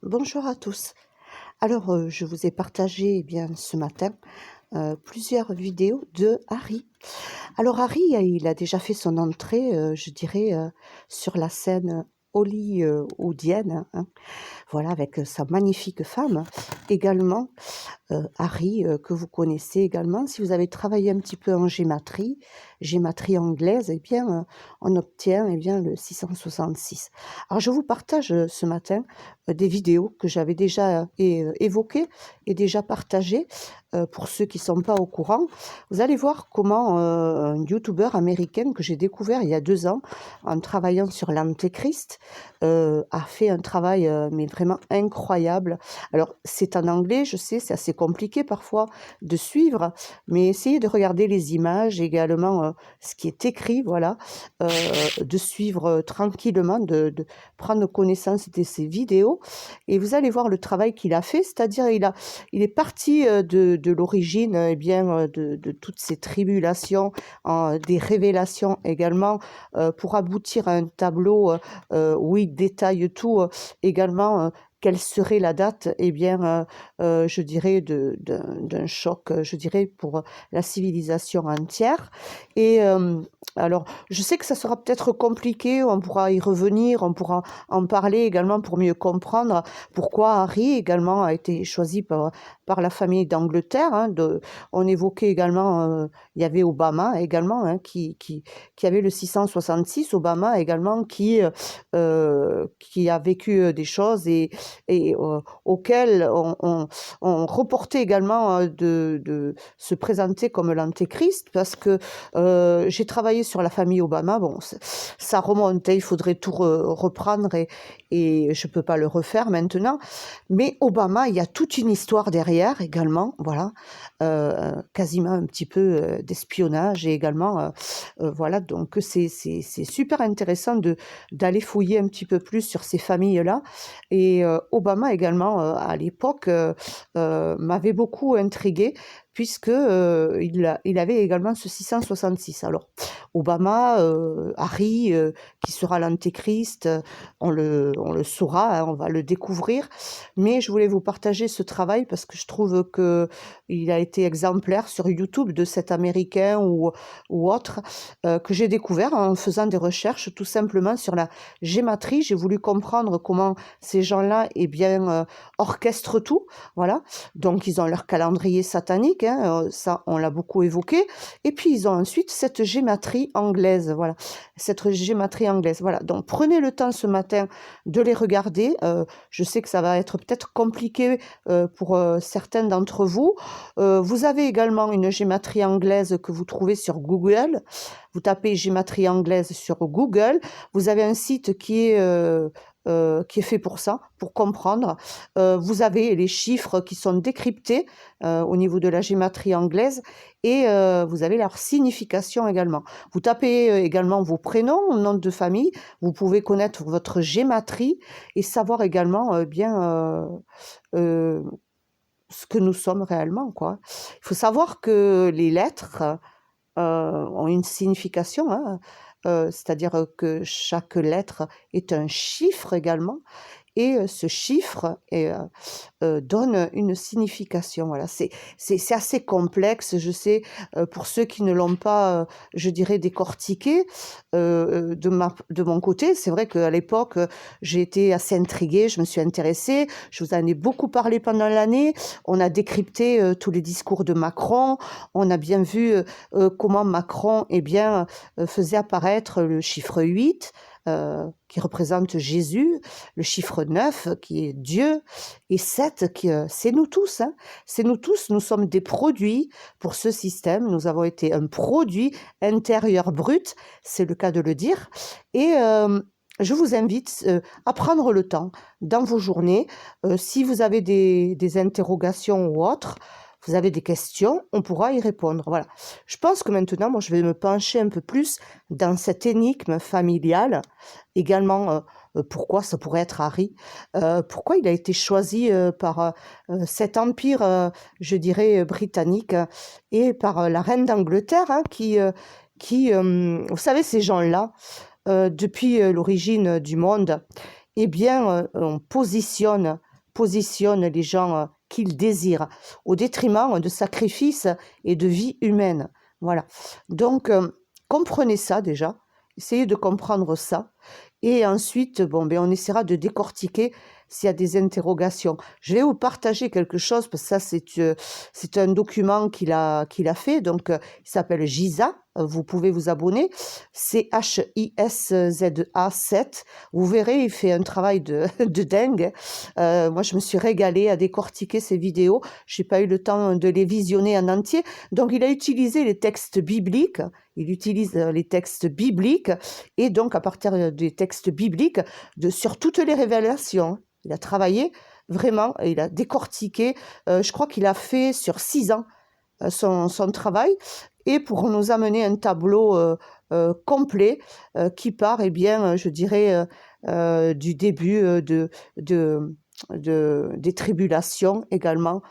Bonjour à tous. Alors, je vous ai partagé, eh bien, ce matin, plusieurs vidéos de Harry. Alors Harry, il a déjà fait son entrée, je dirais, sur la scène hollywoodienne, hein. Voilà, avec, sa magnifique femme. Également, Harry, que vous connaissez également. Si vous avez travaillé un petit peu en gématrie anglaise, eh bien, on obtient, eh bien, le 666. Alors je vous partage, ce matin, des vidéos que j'avais déjà évoquées et déjà partagées, pour ceux qui ne sont pas au courant. Vous allez voir comment, un youtubeur américain que j'ai découvert il y a 2 ans, en travaillant sur l'Antéchrist, a fait un travail, mais vraiment incroyable. Alors, c'est en anglais, je sais, c'est assez compliqué parfois de suivre, mais essayez de regarder les images, également ce qui est écrit, voilà, de suivre tranquillement, de prendre connaissance de ces vidéos, et vous allez voir le travail qu'il a fait, c'est-à-dire il est parti de l'origine, eh bien, de toutes ces tribulations, des révélations également, pour aboutir à un tableau où il détaille tout, également. Quelle serait la date? Eh bien, je dirais d'un choc, je dirais pour la civilisation entière. Et alors, je sais que ça sera peut-être compliqué, on pourra y revenir, on pourra en parler également pour mieux comprendre pourquoi Harry également a été choisi par la famille d'Angleterre, hein. On évoquait également, il y avait Obama également, hein, qui avait le 666, Obama également, qui a vécu des choses et auquel on reportait également de se présenter comme l'antéchrist, parce que j'ai travaillé sur la famille Obama. Bon, ça remonte, hein, il faudrait tout reprendre et je ne peux pas le refaire maintenant. Mais Obama, il y a toute une histoire derrière également, voilà, quasiment un petit peu d'espionnage et également, voilà, donc c'est super intéressant d'aller fouiller un petit peu plus sur ces familles-là. Et Obama également, à l'époque, m'avait beaucoup intriguée, puisque il avait également ce 666. Alors, Obama, Harry, qui sera l'antéchrist, on le saura, hein, on va le découvrir. Mais je voulais vous partager ce travail parce que je trouve que il a été exemplaire sur YouTube, de cet Américain ou autre, que j'ai découvert en faisant des recherches tout simplement sur la gématrie. J'ai voulu comprendre comment ces gens-là, eh bien, orchestrent tout, voilà. Donc ils ont leur calendrier satanique, hein, ça on l'a beaucoup évoqué, et puis ils ont ensuite cette gématrie anglaise, voilà, cette gématrie anglaise, voilà. Donc prenez le temps ce matin de les regarder. Je sais que ça va être peut-être compliqué pour certains d'entre vous. Vous avez également une gématrie anglaise que vous trouvez sur Google. Vous tapez gématrie anglaise sur Google. Vous avez un site qui est fait pour ça, pour comprendre. Vous avez les chiffres qui sont décryptés au niveau de la gématrie anglaise, et vous avez leur signification également. Vous tapez également vos prénoms, nom de famille. Vous pouvez connaître votre gématrie et savoir également euh, ce que nous sommes réellement, quoi. Il faut savoir que les lettres ont une signification, hein, c'est-à-dire que chaque lettre est un chiffre également, et ce chiffre donne une signification. Voilà, c'est assez complexe, je sais, pour ceux qui ne l'ont pas, je dirais, décortiqué. De mon côté, c'est vrai qu'à l'époque, j'ai été assez intriguée, je me suis intéressée, je vous en ai beaucoup parlé pendant l'année. On a décrypté tous les discours de Macron, on a bien vu comment Macron, eh bien, faisait apparaître le chiffre 8, qui représente Jésus, le chiffre 9 qui est Dieu, et 7 qui, c'est nous tous, hein. C'est nous tous, nous sommes des produits pour ce système, nous avons été un produit intérieur brut, c'est le cas de le dire. Et je vous invite à prendre le temps dans vos journées, si vous avez des interrogations ou autres, vous avez des questions, on pourra y répondre. Voilà. Je pense que maintenant, moi, je vais me pencher un peu plus dans cette énigme familiale. Également, pourquoi ça pourrait être Harry, pourquoi il a été choisi par cet empire, je dirais, britannique, et par la reine d'Angleterre, hein, vous savez, ces gens-là, depuis l'origine du monde, eh bien, on positionne positionne les gens qu'il désire, au détriment de sacrifices et de vie humaine. Voilà. Donc, comprenez ça déjà, essayez de comprendre ça, et ensuite, bon, ben, on essaiera de décortiquer s'il y a des interrogations. Je vais vous partager quelque chose, parce que ça, c'est un document qu'il a fait, donc il s'appelle GISA, vous pouvez vous abonner, c'est HISZA 7, vous verrez, il fait un travail de dingue. Moi, je me suis régalée à décortiquer ces vidéos, je n'ai pas eu le temps de les visionner en entier, donc il a utilisé les textes bibliques, il utilise les textes bibliques, et donc à partir des textes bibliques, sur toutes les révélations. Il a travaillé vraiment, il a décortiqué, je crois qu'il a fait sur 6 ans son travail, et pour nous amener un tableau complet qui part, eh bien, je dirais, du début des tribulations également,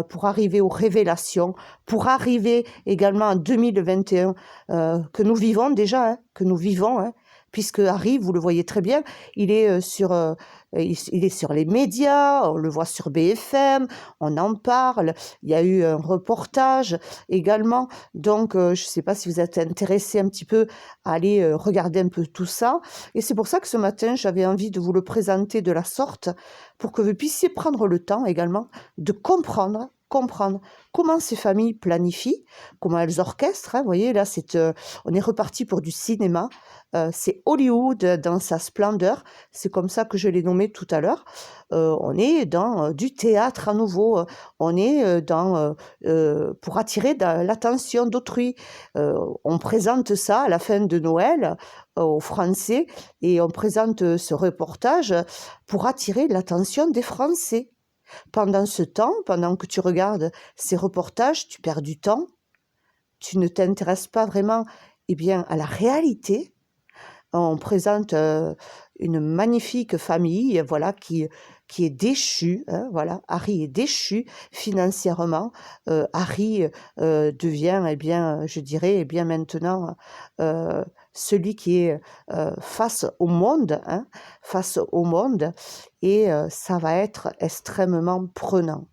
pour arriver aux révélations, pour arriver également en 2021, que nous vivons déjà, hein, que nous vivons, hein, puisque Harry, vous le voyez très bien, il est il est sur les médias, on le voit sur BFM, on en parle, il y a eu un reportage également, donc je ne sais pas si vous êtes intéressé un petit peu à aller regarder un peu tout ça, et c'est pour ça que ce matin, j'avais envie de vous le présenter de la sorte, pour que vous puissiez prendre le temps également de comprendre comment ces familles planifient, comment elles orchestrent. Hein, vous voyez, là, on est reparti pour du cinéma. C'est Hollywood dans sa splendeur. C'est comme ça que je l'ai nommé tout à l'heure. On est dans du théâtre à nouveau. On est pour attirer l'attention d'autrui. On présente ça à la fin de Noël aux Français, et on présente ce reportage pour attirer l'attention des Français. Pendant ce temps, pendant que tu regardes ces reportages, tu perds du temps, tu ne t'intéresses pas vraiment, eh bien, à la réalité. On présente une magnifique famille, voilà, qui est déchue, hein, voilà. Harry est déchu financièrement. Harry devient, eh bien, je dirais, eh bien, maintenant, celui qui est face au monde, hein, face au monde, et ça va être extrêmement prenant.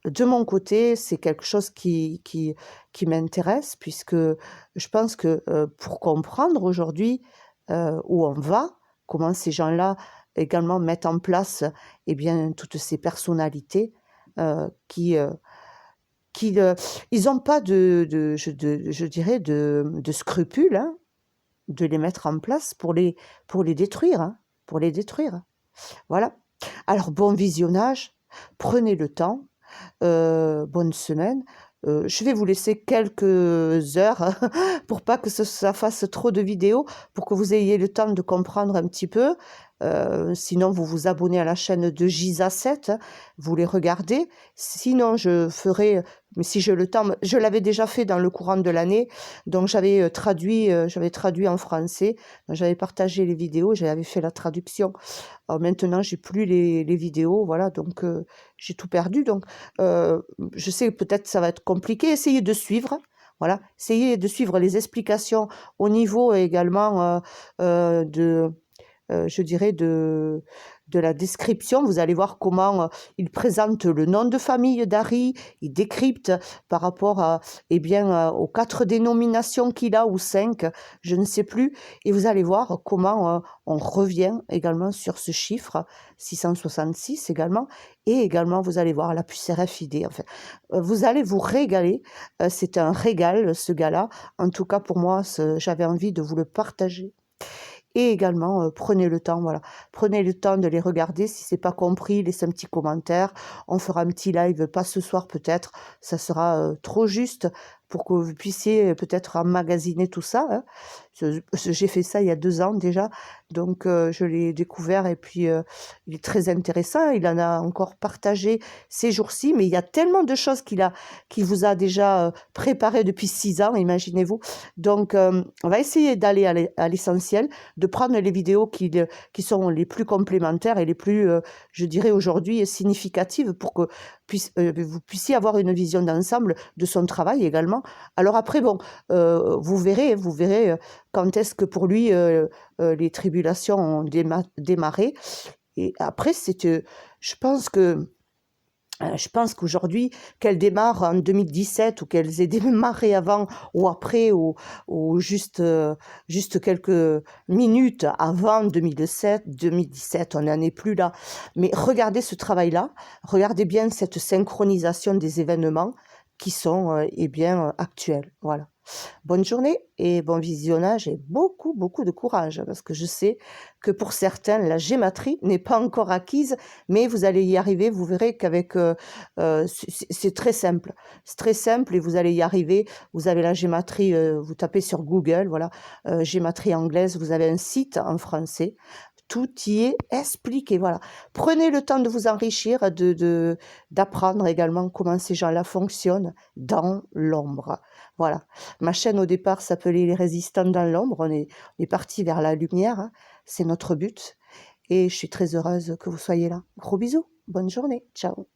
De mon côté, c'est quelque chose qui m'intéresse, puisque je pense que pour comprendre aujourd'hui où on va, comment ces gens-là également mettent en place, eh bien, toutes ces personnalités ils n'ont pas je dirais, de scrupules, hein, de les mettre en place pour les détruire, hein, pour les détruire. Voilà. Alors, bon visionnage, prenez le temps. Bonne semaine. Je vais vous laisser quelques heures pour pas que ça fasse trop de vidéos, pour que vous ayez le temps de comprendre un petit peu. Sinon, vous vous abonnez à la chaîne de Giza 7, vous les regardez. Sinon, je ferai, mais si j'ai le temps, je l'avais déjà fait dans le courant de l'année, donc j'avais traduit en français, j'avais partagé les vidéos, j'avais fait la traduction. Alors maintenant, j'ai plus les vidéos, voilà, donc j'ai tout perdu. Donc, je sais que peut-être ça va être compliqué. Essayez de suivre. Voilà, essayez de suivre les explications au niveau également je dirais, de la description. Vous allez voir comment il présente le nom de famille d'Harry, il décrypte par rapport eh bien, aux 4 dénominations qu'il a, ou 5, je ne sais plus, et vous allez voir comment on revient également sur ce chiffre, 666 également, et également vous allez voir la puce RFID. Enfin, vous allez vous régaler, c'est un régal ce gars-là, en tout cas pour moi, j'avais envie de vous le partager. Et également, prenez le temps, voilà, prenez le temps de les regarder. Si c'est pas compris, laissez un petit commentaire. On fera un petit live, pas ce soir peut-être, ça sera trop juste pour que vous puissiez peut-être emmagasiner tout ça, hein. J'ai fait ça il y a 2 ans déjà, donc je l'ai découvert, et puis il est très intéressant. Il en a encore partagé ces jours-ci, mais il y a tellement de choses qu'il vous a déjà préparé depuis 6 ans, imaginez-vous. Donc on va essayer d'aller à l'essentiel, de prendre les vidéos qui sont les plus complémentaires et les plus, je dirais aujourd'hui, significatives, pour que vous puissiez avoir une vision d'ensemble de son travail également. Alors après, bon, vous verrez quand est-ce que pour lui les tribulations ont démarré. et après, je pense que je pense qu'aujourd'hui, qu'elles démarrent en 2017 ou qu'elles aient démarré avant ou après ou juste quelques minutes avant 2017, on n'en est plus là. Mais regardez ce travail-là, regardez bien cette synchronisation des événements qui sont eh bien actuels. Voilà. Bonne journée et bon visionnage et beaucoup, beaucoup de courage parce que je sais que pour certains, la gématrie n'est pas encore acquise, mais vous allez y arriver. Vous verrez qu'avec, c'est très simple. C'est très simple et vous allez y arriver. Vous avez la gématrie, vous tapez sur Google, voilà, gématrie anglaise, vous avez un site en français. Tout y est expliqué, voilà. Prenez le temps de vous enrichir, d'apprendre également comment ces gens-là fonctionnent dans l'ombre. Voilà. Ma chaîne au départ s'appelait Les Résistants dans l'ombre. On est parti vers la lumière, hein. C'est notre but. Et je suis très heureuse que vous soyez là. Gros bisous. Bonne journée. Ciao.